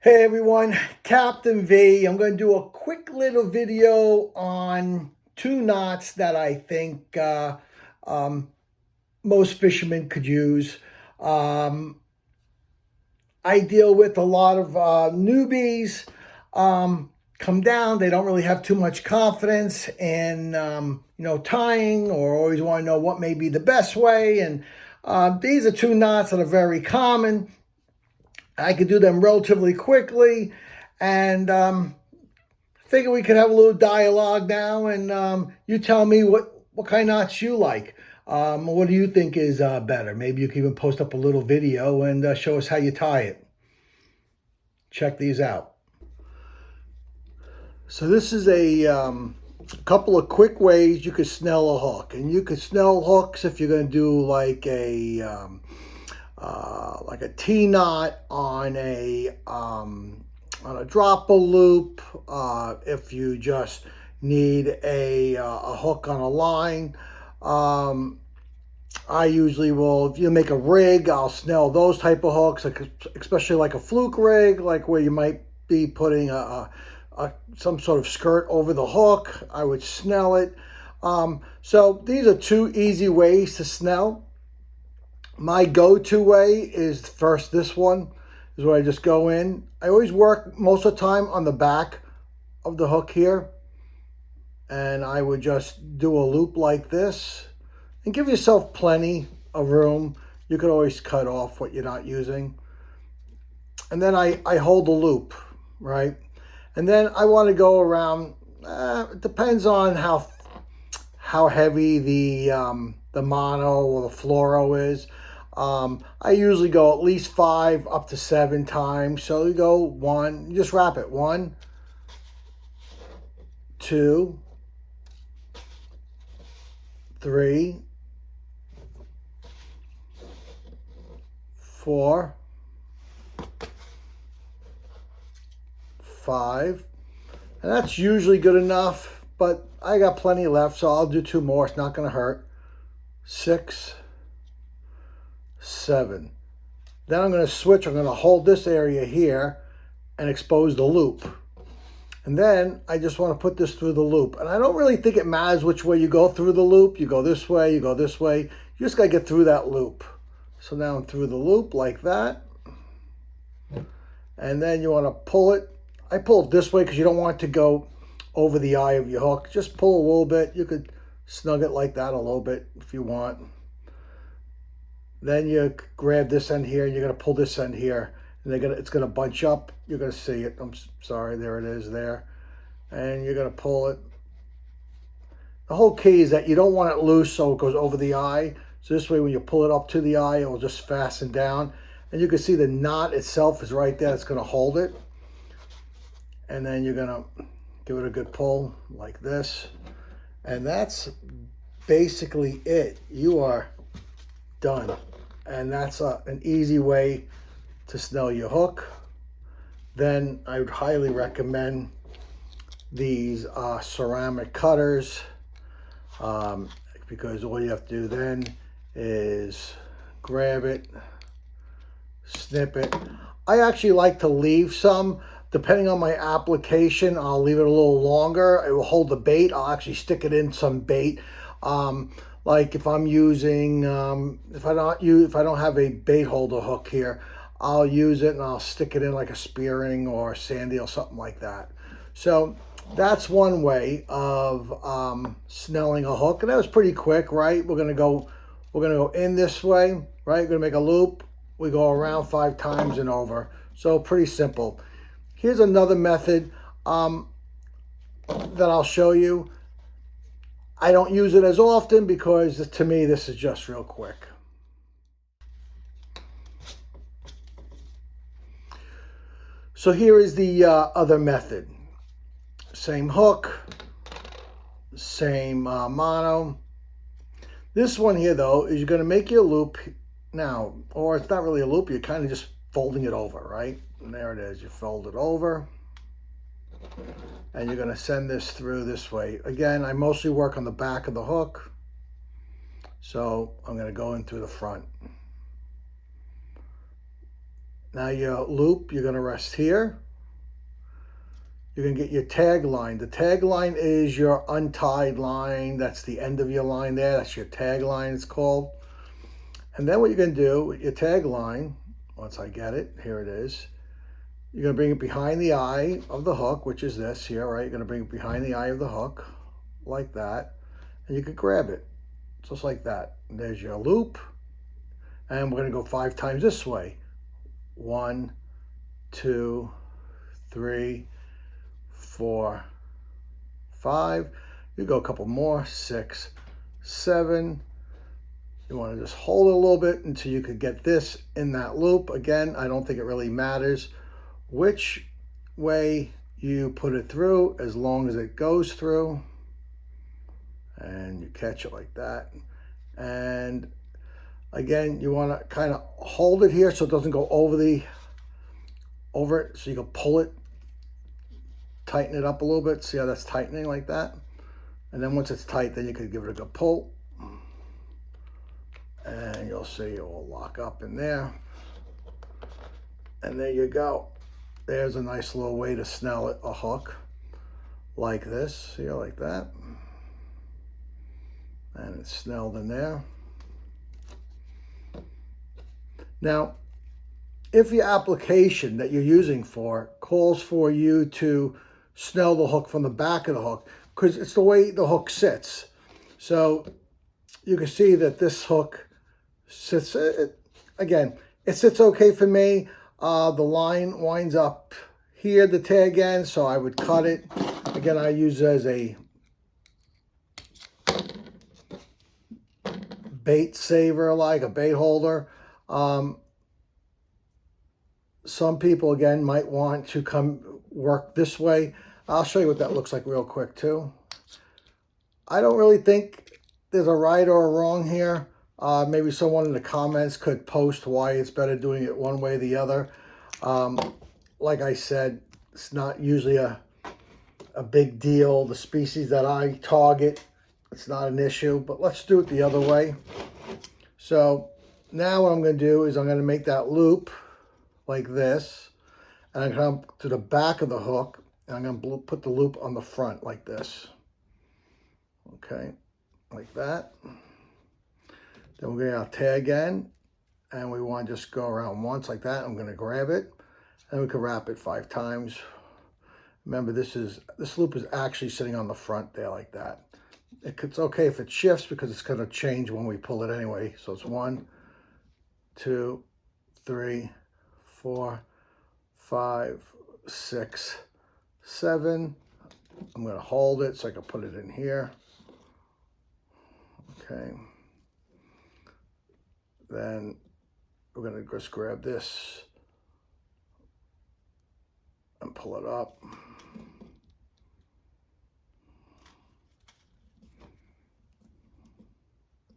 Hey everyone, Captain V. I'm going to do a quick little video on two knots that I think um, most fishermen could use. Um, I deal with a lot of newbies come down. They don't really have too much confidence in tying, or always want to know what may be the best way. And these are two knots that are very common. I could do them relatively quickly, and figure we could have a little dialogue now, and you tell me what kind of knots you like. What do you think is better? Maybe you can even post up a little video and show us how you tie it. Check these out. So this is a couple of quick ways you could snell a hook, and you could snell hooks if you're going to do like a T-knot on a dropper loop. If you just need a hook on a line, I usually will. If you make a rig, I'll snell those type of hooks, especially like a fluke rig, like where you might be putting some sort of skirt over the hook. I would snell it. So these are two easy ways to snell. My go-to way is first this one, is where I just go in. I always work most of the time on the back of the hook here. And I would just do a loop like this. And give yourself plenty of room. You could always cut off what you're not using. And then I hold the loop, right? And then I want to go around, it depends on how heavy the mono or the fluoro is. I usually go at least 5 up to 7 times. So you go 1, you just wrap it. 1, 2, 3, 4, 5. And that's usually good enough, but I got plenty left, so I'll do 2 more. It's not going to hurt. 6, 7. Then I'm going to switch. I'm going to hold this area here and expose the loop. And then I just want to put this through the loop. And I don't really think it matters which way you go through the loop. You go this way, you go this way. You just got to get through that loop. So now I'm through the loop like that. And then you want to pull it. I pull it this way because you don't want it to go over the eye of your hook. Just pull a little bit. You could snug it like that a little bit if you want. Then you grab this end here, and you're going to pull this end here, and it's going to bunch up. You're going to see it. I'm sorry, there it is there. And you're going to pull it. The whole key is that you don't want it loose so it goes over the eye. So this way, when you pull it up to the eye, it will just fasten down. And you can see the knot itself is right there. It's going to hold it. And then you're going to give it a good pull like this. And that's basically it. You are done. And that's an easy way to snell your hook. Then I would highly recommend these ceramic cutters, because all you have to do then is grab it, snip it. I actually like to leave some. Depending on my application, I'll leave it a little longer. It will hold the bait. I'll actually stick it in some bait. Like if I'm using, if I don't have a bait holder hook here, I'll use it and I'll stick it in like a spearing or sandy or something like that. So that's one way of snelling a hook, and that was pretty quick, right? We're gonna go in this way, right? We're gonna make a loop. We go around 5 times and over. So pretty simple. Here's another method that I'll show you. I don't use it as often because to me this is just real quick. So here is the other method. Same hook, same mono. This one here though is you're going to make your loop now, or it's not really a loop, you're kind of just folding it over, right? And there it is, you fold it over. And you're going to send this through this way. Again, I mostly work on the back of the hook. So I'm going to go in through the front. Now your loop, you're going to rest here. You're going to get your tag line. The tag line is your untied line. That's the end of your line there. That's your tag line, it's called. And then what you're going to do with your tag line, once I get it, here it is, you're going to bring it behind the eye of the hook, which is this here, right? You're going to bring it behind the eye of the hook, like that. And you could grab it, just like that. And there's your loop. And we're going to go 5 times this way. 1, 2, 3, 4, 5. You go a couple more. 6, 7. You want to just hold it a little bit until you could get this in that loop. Again, I don't think it really matters which way you put it through, as long as it goes through. And you catch it like that. And again, you want to kind of hold it here so it doesn't go over it, so you can pull it, tighten it up a little bit. See how that's tightening like that? And then once it's tight, then you can give it a good pull. And you'll see it will lock up in there. And there you go. There's a nice little way to snell a hook like this. See, like that. And it's snelled in there. Now, if your application that you're using for calls for you to snell the hook from the back of the hook, because it's the way the hook sits. So you can see that this hook sits, again, it sits okay for me. The line winds up here, the tag end, so I would cut it. Again, I use it as a bait saver, like a bait holder. Some people, again, might want to come work this way. I'll show you what that looks like real quick, too. I don't really think there's a right or a wrong here. Maybe someone in the comments could post why it's better doing it one way or the other. Like I said, it's not usually a big deal. The species that I target, it's not an issue, but let's do it the other way. So now what I'm going to do is I'm going to make that loop like this, and I'm going to come to the back of the hook, and I'm going to put the loop on the front like this. Okay, like that. Then we're going to tag in, and we want to just go around once like that. I'm going to grab it, and we can wrap it 5 times. Remember, this loop is actually sitting on the front there like that. It's okay if it shifts because it's going to change when we pull it anyway. So it's 1, 2, 3, 4, 5, 6, 7. I'm going to hold it so I can put it in here. Okay. Then we're going to just grab this and pull it up.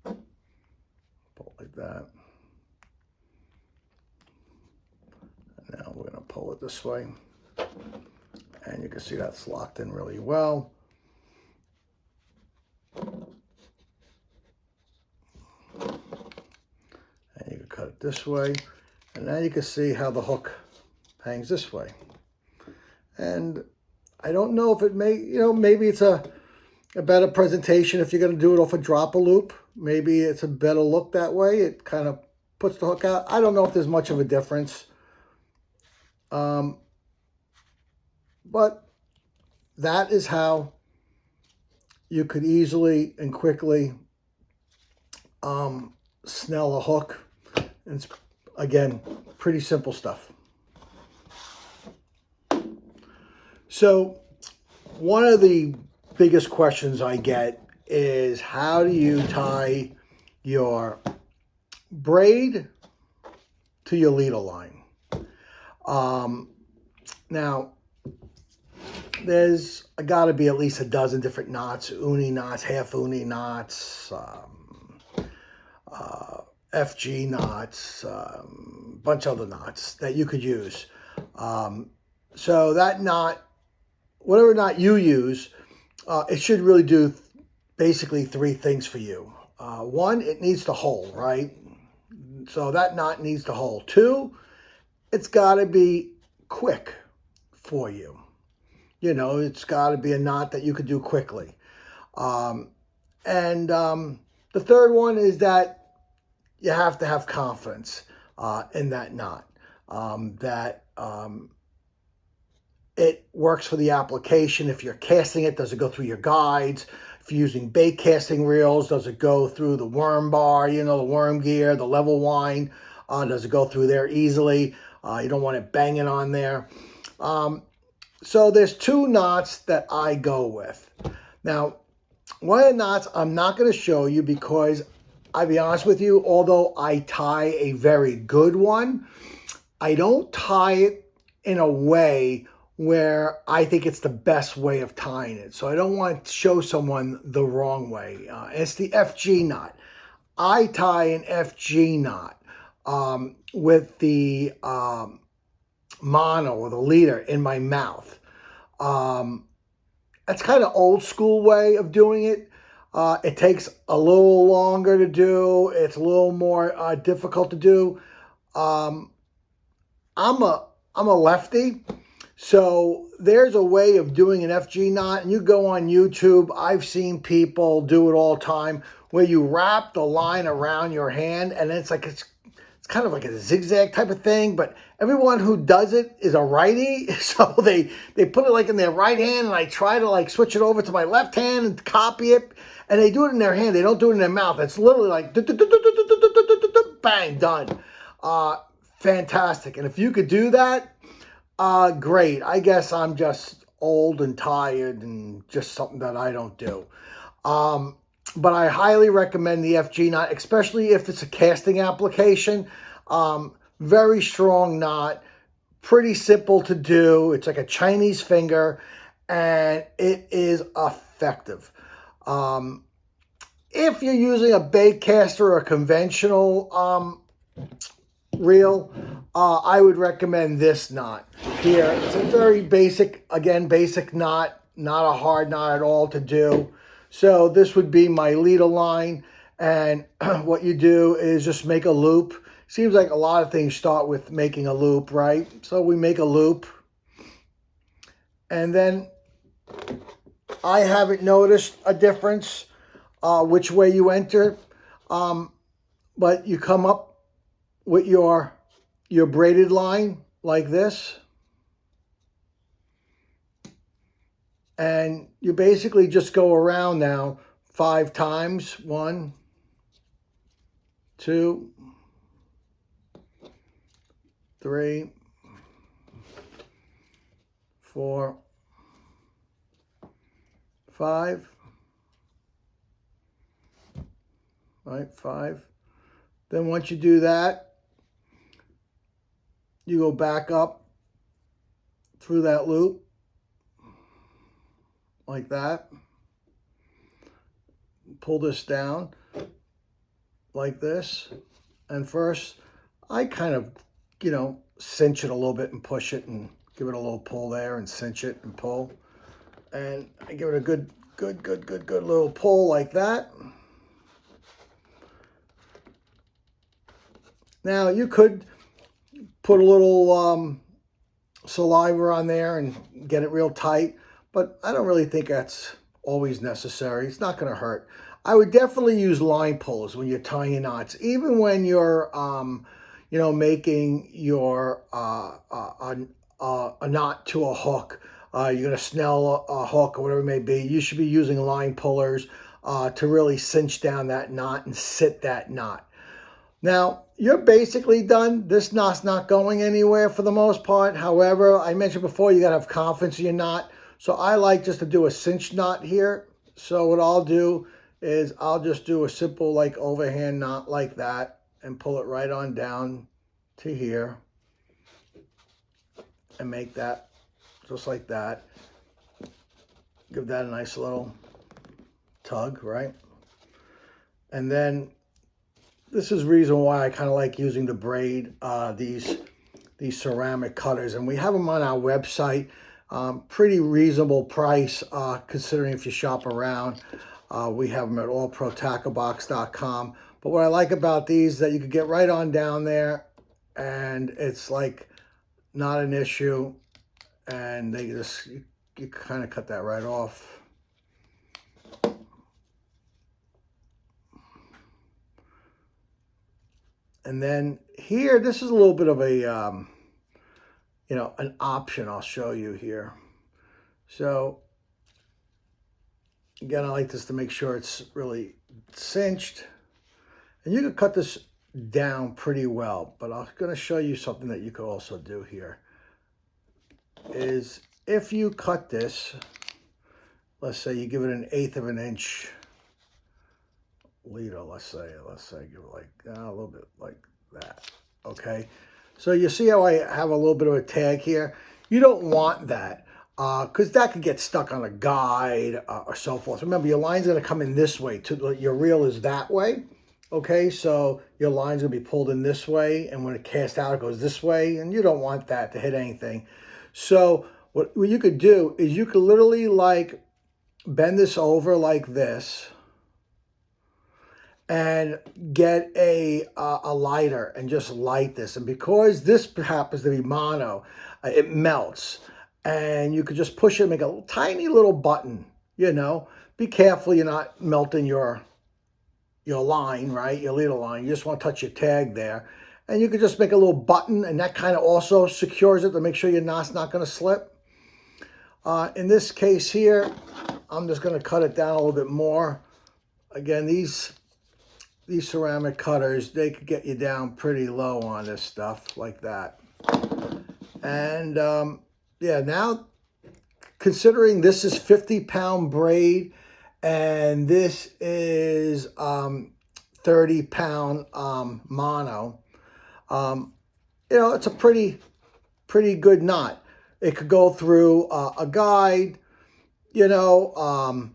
Pull it like that. And now we're going to pull it this way. And you can see that's locked in really well. And you can cut it this way. And now you can see how the hook hangs this way. And I don't know if it may, maybe it's a better presentation if you're going to do it off a dropper loop. Maybe it's a better look that way. It kind of puts the hook out. I don't know if there's much of a difference. But that is how you could easily and quickly snell a hook. And it's, again, pretty simple stuff. So one of the biggest questions I get is, how do you tie your braid to your leader line? Now, there's got to be at least a dozen different knots, uni knots, half uni knots, FG knots, bunch of other knots that you could use. So that knot, whatever knot you use, it should really do basically 3 things for you. 1, it needs to hold, right? So that knot needs to hold. 2, it's got to be quick for you. You know, it's got to be a knot that you could do quickly. The third one is that you have to have confidence in that knot. It works for the application. If you're casting it, does it go through your guides? If you're using bait casting reels, does it go through the worm bar, you know, the worm gear, the level line? Does it go through there easily? You don't want it banging on there. So there's two knots that I go with. Now, one of the knots I'm not going to show you because, I'll be honest with you, although I tie a very good one, I don't tie it in a way where I think it's the best way of tying it. So I don't want to show someone the wrong way. It's the FG knot. I tie an FG knot with the mono or the leader in my mouth. That's kind of old school way of doing it. It takes a little longer to do. It's a little more difficult to do. I'm a lefty, so there's a way of doing an FG knot, and you go on YouTube. I've seen people do it all the time, where you wrap the line around your hand, and it's kind of like a zigzag type of thing, but everyone who does it is a righty, so they put it like in their right hand, and I try to like switch it over to my left hand and copy it, and they do it in their hand. They don't do it in their mouth. It's literally like bang, done. Fantastic. And if you could do that, great. I guess I'm just old and tired and just something that I don't do. But I highly recommend the FG knot, especially if it's a casting application. Very strong knot, pretty simple to do. It's like a Chinese finger, and it is effective. If you're using a bait caster or a conventional reel, I would recommend this knot here. It's a very basic, again, basic knot, not a hard knot at all to do. So this would be my leader line, and what you do is just make a loop. Seems like a lot of things start with making a loop, right? So we make a loop, and then I haven't noticed a difference which way you enter, but you come up with your braided line like this, and you basically just go around now 5 times. 1, 2, 3, 4, 5. Right, 5. Then once you do that, you go back up through that loop like that. Pull this down like this. And first, I kind of, cinch it a little bit and push it and give it a little pull there and cinch it and pull. And I give it a good little pull like that. Now, you could put a little saliva on there and get it real tight, but I don't really think that's always necessary. It's not going to hurt. I would definitely use line pullers when you're tying your knots, even when you're, making your a knot to a hook. You're going to snell a hook or whatever it may be. You should be using line pullers to really cinch down that knot and sit that knot. Now, you're basically done. This knot's not going anywhere for the most part. However, I mentioned before, you got to have confidence in your knot. So I like just to do a cinch knot here. So what I'll do is I'll just do a simple like overhand knot like that and pull it right on down to here and make that just like that. Give that a nice little tug, right? And then this is the reason why I kind of like using the braid, these ceramic cutters. And we have them on our website. Pretty reasonable price considering if you shop around. We have them at allprotackerbox.com. But what I like about these is that you can get right on down there, and it's like not an issue. And they just, you kind of cut that right off. And then here, this is a little bit of a, you know, an option I'll show you here. So again, I like this to make sure it's really cinched. And you can cut this down pretty well, but I'm going to show you something that you could also do here. Is if you cut this, let's say you give it 1/8 of an inch leader, let's say give it like a little bit like that. Okay, so you see how I have a little bit of a tag here? You don't want that because that could get stuck on a guide or so forth. Remember, your line's going to come in this way. Your reel is that way. Okay, so your line's going to be pulled in this way, and when it casts out, it goes this way, and you don't want that to hit anything. So what you could do is you could literally like bend this over like this and get a lighter and just light this. And because this happens to be mono, it melts. And you could just push it and make a tiny little button, you know. Be careful you're not melting your line, right? Your leader line. You just want to touch your tag there. And you could just make a little button, and that kind of also secures it to make sure your knot's not going to slip. In this case here, I'm just going to cut it down a little bit more. Again, these ceramic cutters, they could get you down pretty low on this stuff like that. And yeah, now considering this is 50-pound braid and this is 30-pound mono, you know, it's a pretty good knot. It could go through a guide, you know,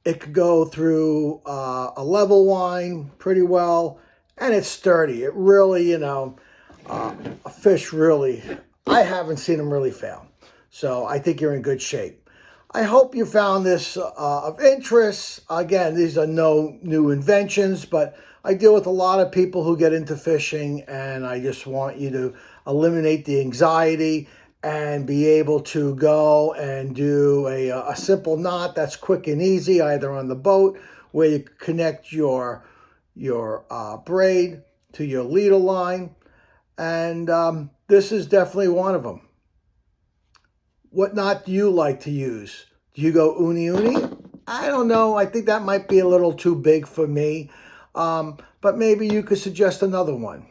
it could go through a level line pretty well, and it's sturdy. It really, you know, a fish really, I haven't seen them really fail. So I think you're in good shape. I hope you found this of interest. Again, these are no new inventions, but I deal with a lot of people who get into fishing, and I just want you to eliminate the anxiety and be able to go and do a simple knot that's quick and easy, either on the boat where you connect your braid to your leader line. And this is definitely one of them. What knot do you like to use? Do you go uni? I don't know. I think that might be a little too big for me. But maybe you could suggest another one.